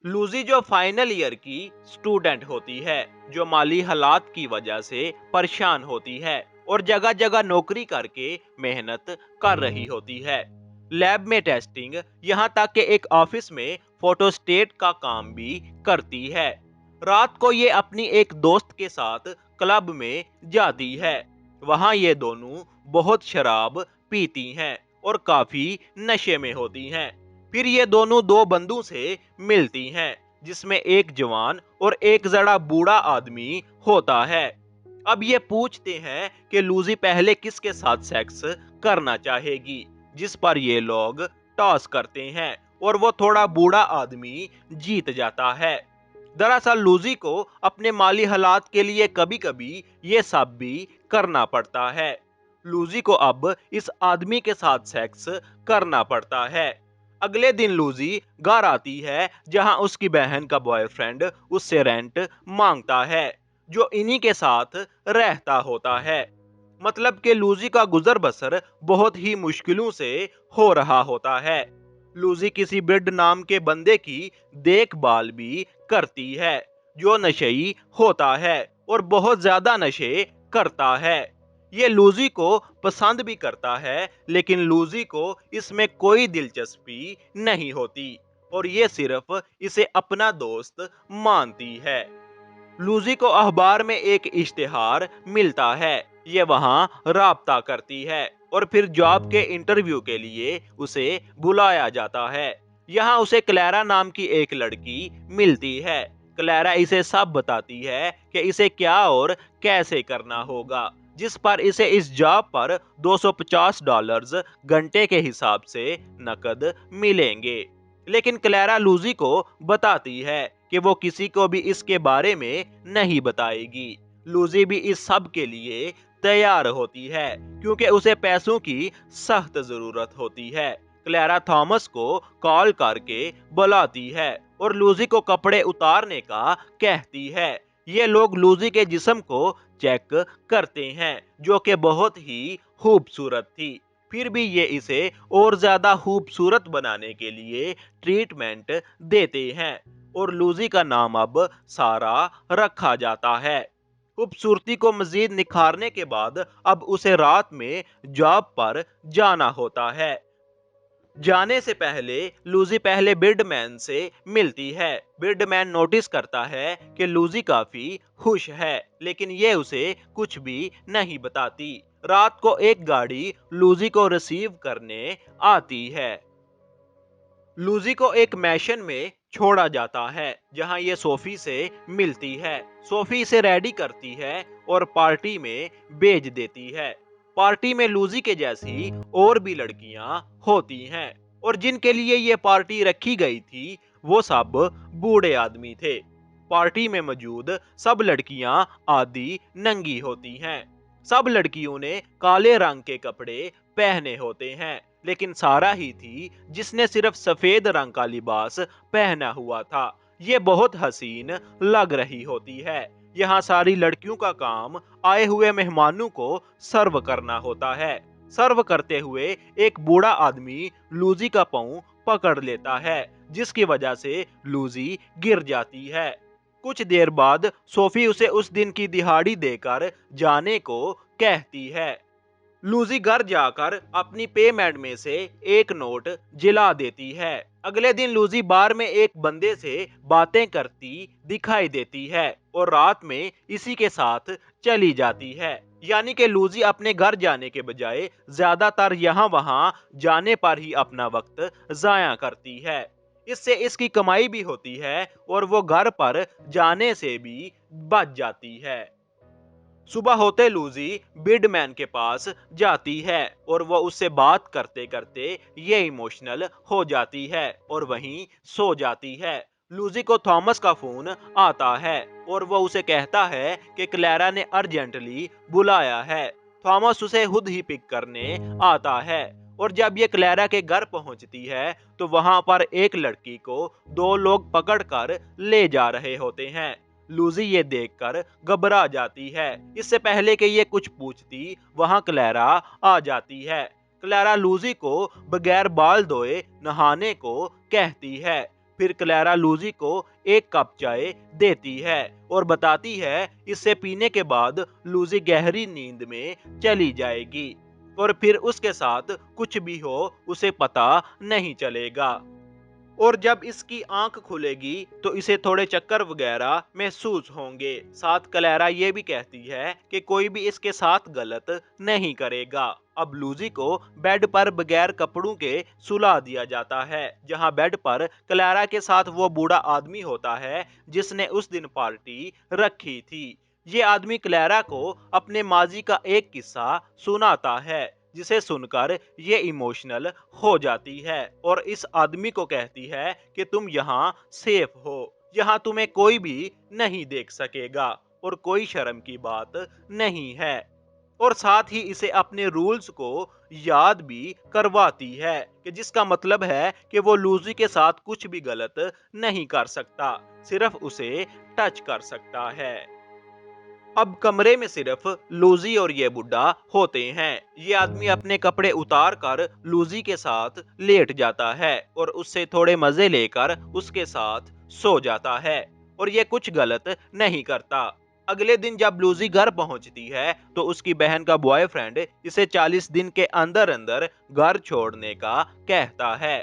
लूजी जो final year की student होती है, जो माली हालात की वजह से परेशान होती है और जगह जगह नौकरी करके मेहनत कर रही होती है। लैब में टेस्टिंग, यहाँ तक कि एक ऑफिस में फोटोस्टेट का काम भी करती है। रात को ये अपनी एक दोस्त के साथ क्लब में जाती है। वहां ये दोनों बहुत शराब पीती हैं और काफी नशे में होती हैं। फिर ये दोनों दो बंदों से मिलती हैं, जिसमें एक जवान और एक जरा बूढ़ा आदमी होता है। अब ये पूछते हैं कि लूजी पहले किसके साथ सेक्स करना चाहेगी, जिस पर ये लोग टॉस करते हैं और वो थोड़ा बूढ़ा आदमी जीत जाता है। दरअसल लूजी को अपने माली हालात के लिए कभी कभी ये सब भी करना पड़ता है। लूजी को अब इस आदमी के साथ सेक्स करना पड़ता है। अगले दिन लूजी घर आती है, जहां उसकी बहन का बॉयफ्रेंड उससे रेंट मांगता है, जो इन्हीं के साथ रहता होता है। मतलब कि लूजी का गुजर बसर बहुत ही मुश्किलों से हो रहा होता है। लूजी किसी ब्रिड नाम के बंदे की देखभाल भी करती है, जो नशेई होता है और बहुत ज्यादा नशे करता है। ये लूजी को पसंद भी करता है, लेकिन लूजी को इसमें कोई दिलचस्पी नहीं होती और ये सिर्फ इसे अपना दोस्त मानती है। लूजी को अखबार में एक इश्तिहार मिलता है। ये वहां राब्ता करती है और फिर जॉब के इंटरव्यू के लिए उसे बुलाया जाता है। यहाँ उसे क्लैरा नाम की एक लड़की मिलती है। क्लैरा इसे सब बताती है कि इसे क्या और कैसे करना होगा, जिस पर इसे इस जॉब पर $250 घंटे के हिसाब से नकद मिलेंगे। लेकिन क्लैरा लूजी को बताती है कि वो किसी को भी इसके बारे में नहीं बताएगी। लूजी भी इस सब के लिए तैयार होती है, क्योंकि उसे पैसों की सख्त जरूरत होती है। क्लैरा थॉमस को कॉल करके बुलाती है और लूजी को कपड़े उतारने का कहती है। ये लोग लूजी के जिस्म को चेक करते हैं, जो कि बहुत ही खूबसूरत थी। फिर भी ये इसे और ज्यादा खूबसूरत बनाने के लिए ट्रीटमेंट देते हैं और लूजी का नाम अब सारा रखा जाता है। खूबसूरती को मजीद निखारने के बाद अब उसे रात में जॉब पर जाना होता है। जाने से पहले लूजी पहले बिर्डमैन से मिलती है। बिर्डमैन नोटिस करता है कि लूजी काफी खुश है, लेकिन ये उसे कुछ भी नहीं बताती। रात को एक गाड़ी लूजी को रिसीव करने आती है। लूजी को एक मैशन में छोड़ा जाता है, जहां ये सोफी से मिलती है। सोफी इसे रेडी करती है और पार्टी में भेज देती है। पार्टी में लूजी के जैसी और भी लड़कियां होती हैं और जिनके लिए ये पार्टी रखी गई थी वो सब बूढ़े आदमी थे। पार्टी में मौजूद सब लड़कियां आधी नंगी होती हैं। सब लड़कियों ने काले रंग के कपड़े पहने होते हैं, लेकिन सारा ही थी जिसने सिर्फ सफेद रंग का लिबास पहना हुआ था। ये बहुत हसीन लग रही होती है। यहाँ सारी लड़कियों का काम आए हुए मेहमानों को सर्व करना होता है। सर्व करते हुए एक बूढ़ा आदमी लूजी का पांव पकड़ लेता है, जिसकी वजह से लूजी गिर जाती है। कुछ देर बाद सोफी उसे उस दिन की दिहाड़ी देकर जाने को कहती है। लूजी घर जाकर अपनी पेमेंट में से एक नोट जिला देती है। अगले दिन लूजी बार में एक बंदे से बातें करती दिखाई देती है और रात में इसी के साथ चली जाती है। यानी कि लूजी अपने घर जाने के बजाय ज्यादातर यहाँ वहाँ जाने पर ही अपना वक्त जाया करती है। इससे इसकी कमाई भी होती है और वो घर पर जाने से भी बच जाती है। सुबह होते लूजी बिडमैन के पास जाती है और वो उससे बात करते करते ये इमोशनल हो जाती है और वहीं सो जाती है। लूजी को थॉमस का फोन आता है और वो उसे कहता है कि क्लैरा ने अर्जेंटली बुलाया है। थॉमस उसे खुद ही पिक करने आता है और जब ये क्लैरा के घर पहुंचती है तो वहां पर एक लड़की को दो लोग पकड़कर ले जा रहे होते हैं। लूजी ये देखकर घबरा जाती है। इससे पहले कि ये कुछ पूछती, वहां क्लैरा आ जाती है। क्लैरा लूजी को बगैर बाल धोए नहाने को कहती है। फिर क्लैरा लूजी को एक कप चाय देती है और बताती है इससे पीने के बाद लूजी गहरी नींद में चली जाएगी और फिर उसके साथ कुछ भी हो उसे पता नहीं चलेगा। और जब इसकी आंख खुलेगी तो इसे थोड़े चक्कर वगैरह महसूस होंगे। साथ क्लैरा ये भी कहती है कि कोई भी इसके साथ गलत नहीं करेगा। अब लूजी को बेड पर बगैर कपड़ों के सुला दिया जाता है, जहां बेड पर क्लैरा के साथ वो बूढ़ा आदमी होता है जिसने उस दिन पार्टी रखी थी। ये आदमी क्लैरा को अपने माजी का एक किस्सा सुनाता है, जिसे सुनकर ये इमोशनल हो जाती है और इस आदमी को कहती है कि तुम यहाँ सेफ हो, यहाँ तुम्हें कोई भी नहीं देख सकेगा और कोई शर्म की बात नहीं है। और साथ ही इसे अपने रूल्स को याद भी करवाती है कि जिसका मतलब है कि वो लूजी के साथ कुछ भी गलत नहीं कर सकता, सिर्फ उसे टच कर सकता है। अब कमरे में सिर्फ लूजी और ये बुड्ढा होते हैं। ये आदमी अपने कपड़े उतार कर लूजी के साथ लेट जाता है और उससे थोड़े मजे लेकर उसके साथ सो जाता है और ये कुछ गलत नहीं करता। अगले दिन जब लूजी घर पहुंचती है तो उसकी बहन का बॉयफ्रेंड इसे 40 दिन के अंदर अंदर घर छोड़ने का कहता है।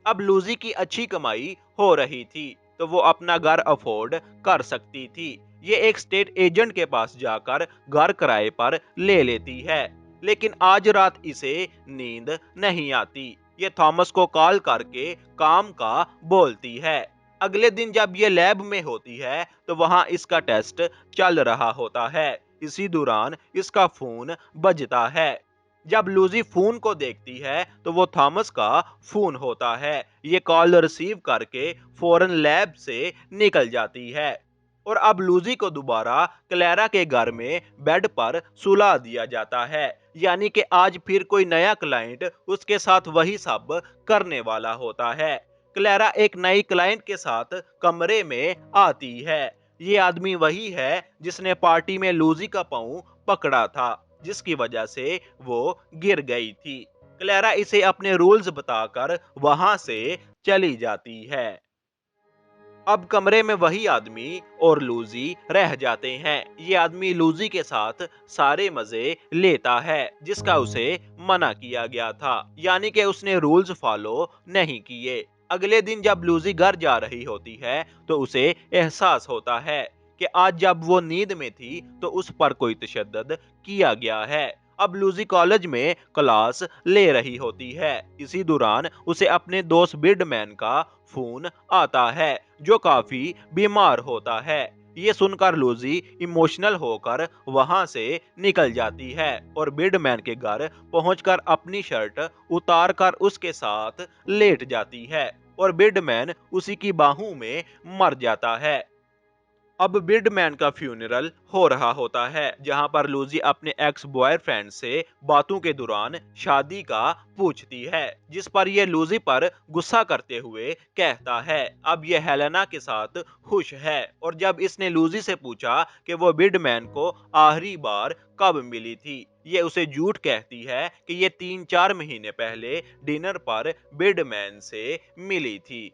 अब लूजी की अच्छी कमाई हो रही थी तो वो अपना घर अफोर्ड कर सकती थी। ये एक स्टेट एजेंट के पास जाकर घर किराए पर ले लेती है, लेकिन आज रात इसे नींद नहीं आती। ये थॉमस को कॉल करके काम का बोलती है। अगले दिन जब ये लैब में होती है तो वहां इसका टेस्ट चल रहा होता है। इसी दौरान इसका फोन बजता है। जब लूजी फोन को देखती है तो वो थॉमस का फोन होता है। ये कॉल रिसीव करके फौरन लैब से निकल जाती है और अब लूजी को दोबारा क्लैरा के घर में बेड पर सुला दिया जाता है, यानी कि आज फिर कोई नया क्लाइंट उसके साथ वही सब करने वाला होता है। क्लैरा एक नई क्लाइंट के साथ कमरे में आती है। ये आदमी वही है जिसने पार्टी में लूजी का पांव पकड़ा था, जिसकी वजह से वो गिर गई थी। क्लैरा इसे अपने रूल्स बताकर वहां से चली जाती है। अब कमरे में वही आदमी और लूजी रह जाते हैं। ये आदमी लूजी के साथ सारे मजे लेता है जिसका उसे मना किया गया था, यानी कि उसने रूल्स फॉलो नहीं किए। अगले दिन जब लूजी घर जा रही होती है तो उसे एहसास होता है कि आज जब वो नींद में थी तो उस पर कोई तशद्दुद किया गया है। अब लूजी कॉलेज में क्लास ले रही होती है। इसी दौरान उसे अपने दोस्त बिडमैन का फोन आता है जो काफी बीमार होता है। ये सुनकर लूजी इमोशनल होकर वहां से निकल जाती है और बिडमैन के घर पहुंचकर अपनी शर्ट उतार कर उसके साथ लेट जाती है और बिडमैन उसी की बाहों में मर जाता है। अब बिडमैन का फ्यूनरल हो रहा होता है, जहां पर लूजी अपने एक्स बॉयफ्रेंड से बातों के दौरान शादी का पूछती है, जिस पर यह लूजी पर गुस्सा करते हुए कहता है अब यह हेलेना के साथ खुश है। और जब इसने लूजी से पूछा कि वो बिडमैन को आखिरी बार कब मिली थी, ये उसे झूठ कहती है कि ये 3-4 महीने पहले डिनर पर बिडमैन से मिली थी।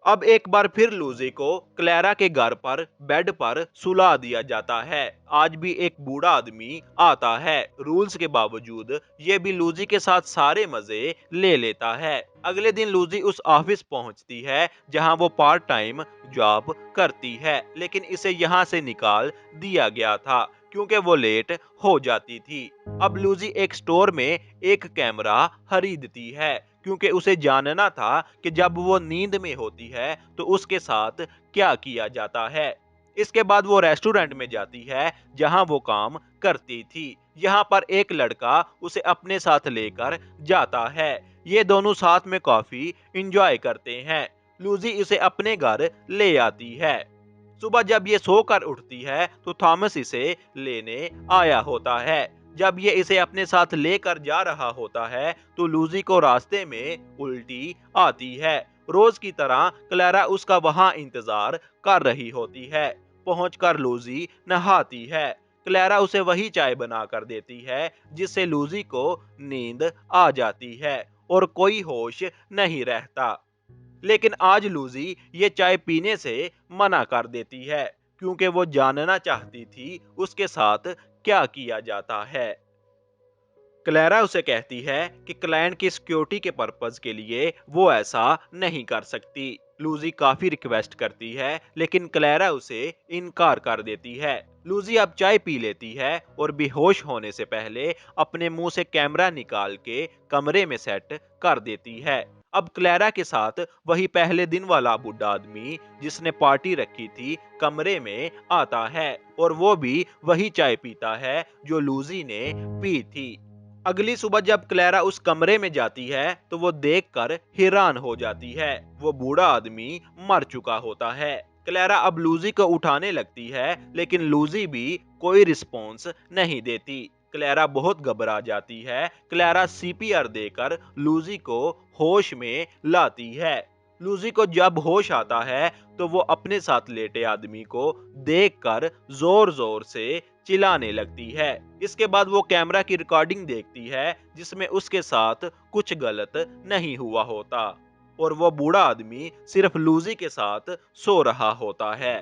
अब एक बार फिर लूजी को क्लैरा के घर पर बेड पर सुला दिया जाता है। आज भी एक बूढ़ा आदमी आता है। रूल्स के बावजूद ये भी लूजी के साथ सारे मजे ले लेता है। अगले दिन लूजी उस ऑफिस पहुंचती है जहां वो पार्ट टाइम जॉब करती है, लेकिन इसे यहां से निकाल दिया गया था क्योंकि वो लेट हो जाती थी। अब लूजी एक स्टोर में एक कैमरा खरीदती है क्योंकि उसे जानना था कि जब वो नींद में होती है तो उसके साथ क्या किया जाता है। इसके बाद वो रेस्टोरेंट में जाती है जहां वो काम करती थी। यहाँ पर एक लड़का उसे अपने साथ लेकर जाता है। ये दोनों साथ में काफी इंजॉय करते हैं। लूजी इसे अपने घर ले आती है। सुबह जब ये सोकर उठती है तो थॉमस इसे लेने आया होता है। जब ये इसे अपने साथ लेकर जा रहा होता है तो लूजी को रास्ते में उल्टी आती है। रोज की तरह क्लैरा उसका वहां इंतजार कर रही होती है। पहुंचकर लूजी नहाती है। क्लैरा उसे वही चाय बना कर देती है जिससे लूजी को नींद आ जाती है और कोई होश नहीं रहता। लेकिन आज लूजी ये चाय पीने से मना कर देती है क्योंकि वो जानना चाहती थी उसके साथ क्या किया जाता है। क्लैरा उसे कहती है कि क्लाइंट की सिक्योरिटी के पर्पज के लिए वो ऐसा नहीं कर सकती। लूजी काफी रिक्वेस्ट करती है लेकिन क्लैरा उसे इनकार कर देती है। लूजी अब चाय पी लेती है और बेहोश होने से पहले अपने मुंह से कैमरा निकाल के कमरे में सेट कर देती है। अब क्लैरा के साथ वही पहले दिन वाला बुढ़ा आदमी जिसने पार्टी रखी थी कमरे में आता है और वो भी वही चाय पीता है जो लूजी ने पी थी। अगली सुबह जब क्लैरा उस कमरे में जाती है तो वो देखकर हैरान हो जाती है। वो बूढ़ा आदमी मर चुका होता है। क्लैरा अब लूजी को उठाने लगती है लेकिन लूजी भी कोई रिस्पॉन्स नहीं देती। क्लैरा बहुत घबरा जाती है। क्लैरा सीपीआर देकर लूजी को होश में लाती है। लूजी को जब होश आता है तो वो अपने साथ लेटे आदमी को देखकर जोर जोर से चिल्लाने लगती है। इसके बाद वो कैमरा की रिकॉर्डिंग देखती है जिसमें उसके साथ कुछ गलत नहीं हुआ होता और वो बूढ़ा आदमी सिर्फ लूजी के साथ सो रहा होता है।